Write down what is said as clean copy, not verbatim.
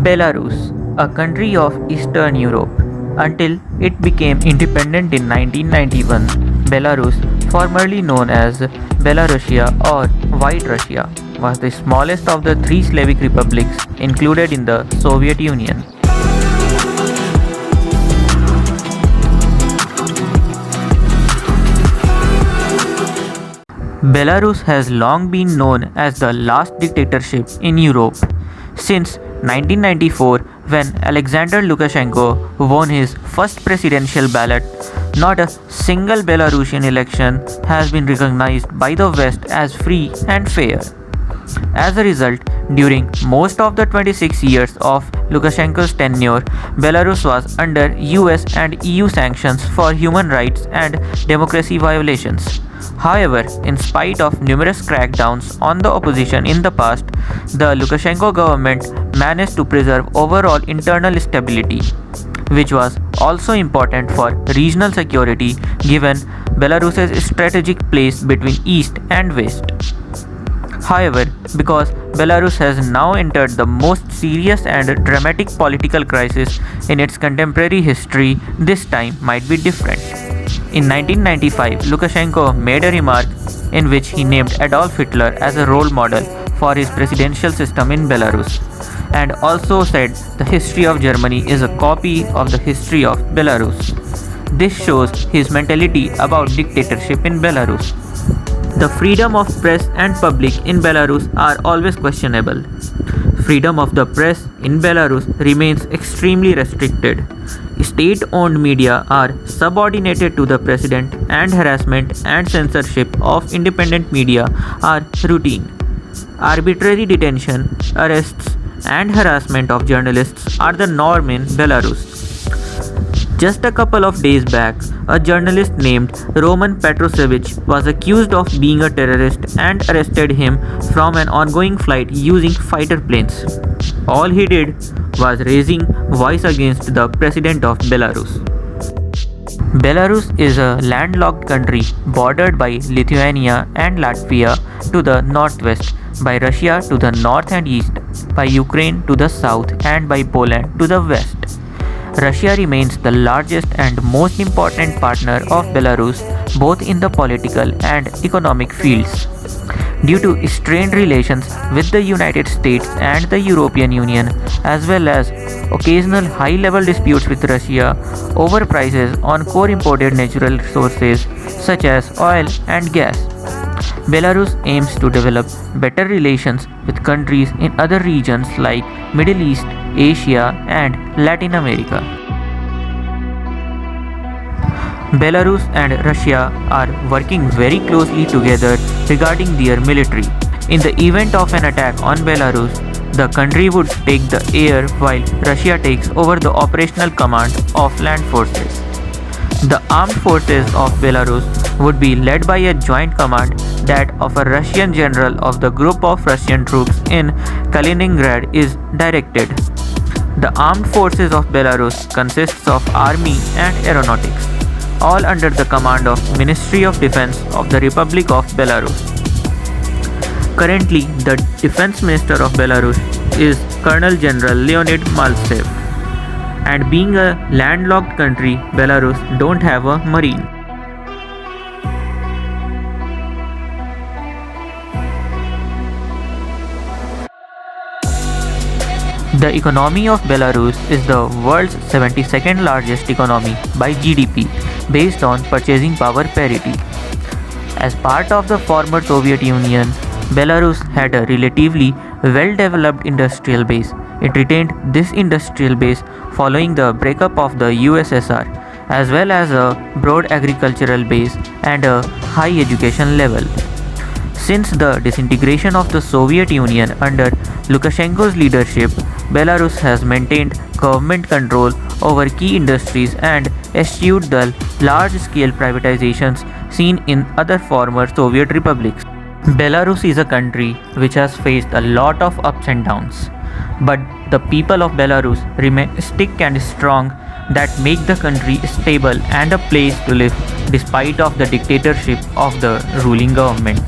Belarus, a country of Eastern Europe. Until it became independent in 1991, Belarus, formerly known as Belarusia or White Russia, was the smallest of the three Slavic republics included in the Soviet Union. Belarus has long been known as the last dictatorship in Europe. Since 1994, when Alexander Lukashenko won his first presidential ballot, not a single Belarusian election has been recognized by the West as free and fair. As a result, during most of the 26 years of Lukashenko's tenure, Belarus was under US and EU sanctions for human rights and democracy violations. However, in spite of numerous crackdowns on the opposition in the past, the Lukashenko government managed to preserve overall internal stability, which was also important for regional security given Belarus's strategic place between East and West. However, because Belarus has now entered the most serious and dramatic political crisis in its contemporary history, this time might be different. In 1995, Lukashenko made a remark in which he named Adolf Hitler as a role model for his presidential system in Belarus, and also said the history of Germany is a copy of the history of Belarus. This shows his mentality about dictatorship in Belarus. The freedom of press and public in Belarus are always questionable. Freedom of the press in Belarus remains extremely restricted. State-owned media are subordinated to the president, and harassment and censorship of independent media are routine. Arbitrary detention, arrests, and harassment of journalists are the norm in Belarus. Just a couple of days back, a journalist named Roman Petrosevich was accused of being a terrorist and arrested him from an ongoing flight using fighter planes. All he did was raising voice against the president of Belarus. Belarus is a landlocked country bordered by Lithuania and Latvia to the northwest, by Russia to the north and east, by Ukraine to the south, and by Poland to the west. Russia remains the largest and most important partner of Belarus both in the political and economic fields. Due to strained relations with the United States and the European Union, as well as occasional high-level disputes with Russia over prices on core imported natural resources such as oil and gas, Belarus aims to develop better relations with countries in other regions like Middle East, Asia, and Latin America. Belarus and Russia are working very closely together regarding their military. In the event of an attack on Belarus, the country would take the air while Russia takes over the operational command of land forces. The armed forces of Belarus would be led by a joint command that of a Russian general of the group of Russian troops in Kaliningrad is directed. The armed forces of Belarus consists of army and aeronautics, all under the command of Ministry of Defense of the Republic of Belarus. Currently, the Defense Minister of Belarus is Colonel General Leonid Maltsev. And being a landlocked country, Belarus don't have a marine. The economy of Belarus is the world's 72nd largest economy by GDP based on purchasing power parity. As part of the former Soviet Union, Belarus had a relatively well-developed industrial base. It retained this industrial base following the breakup of the USSR, as well as a broad agricultural base and a high education level. Since the disintegration of the Soviet Union under Lukashenko's leadership, Belarus has maintained government control over key industries and eschewed the large-scale privatizations seen in other former Soviet republics. Belarus is a country which has faced a lot of ups and downs, but the people of Belarus remain stick and strong that make the country stable and a place to live despite of the dictatorship of the ruling government.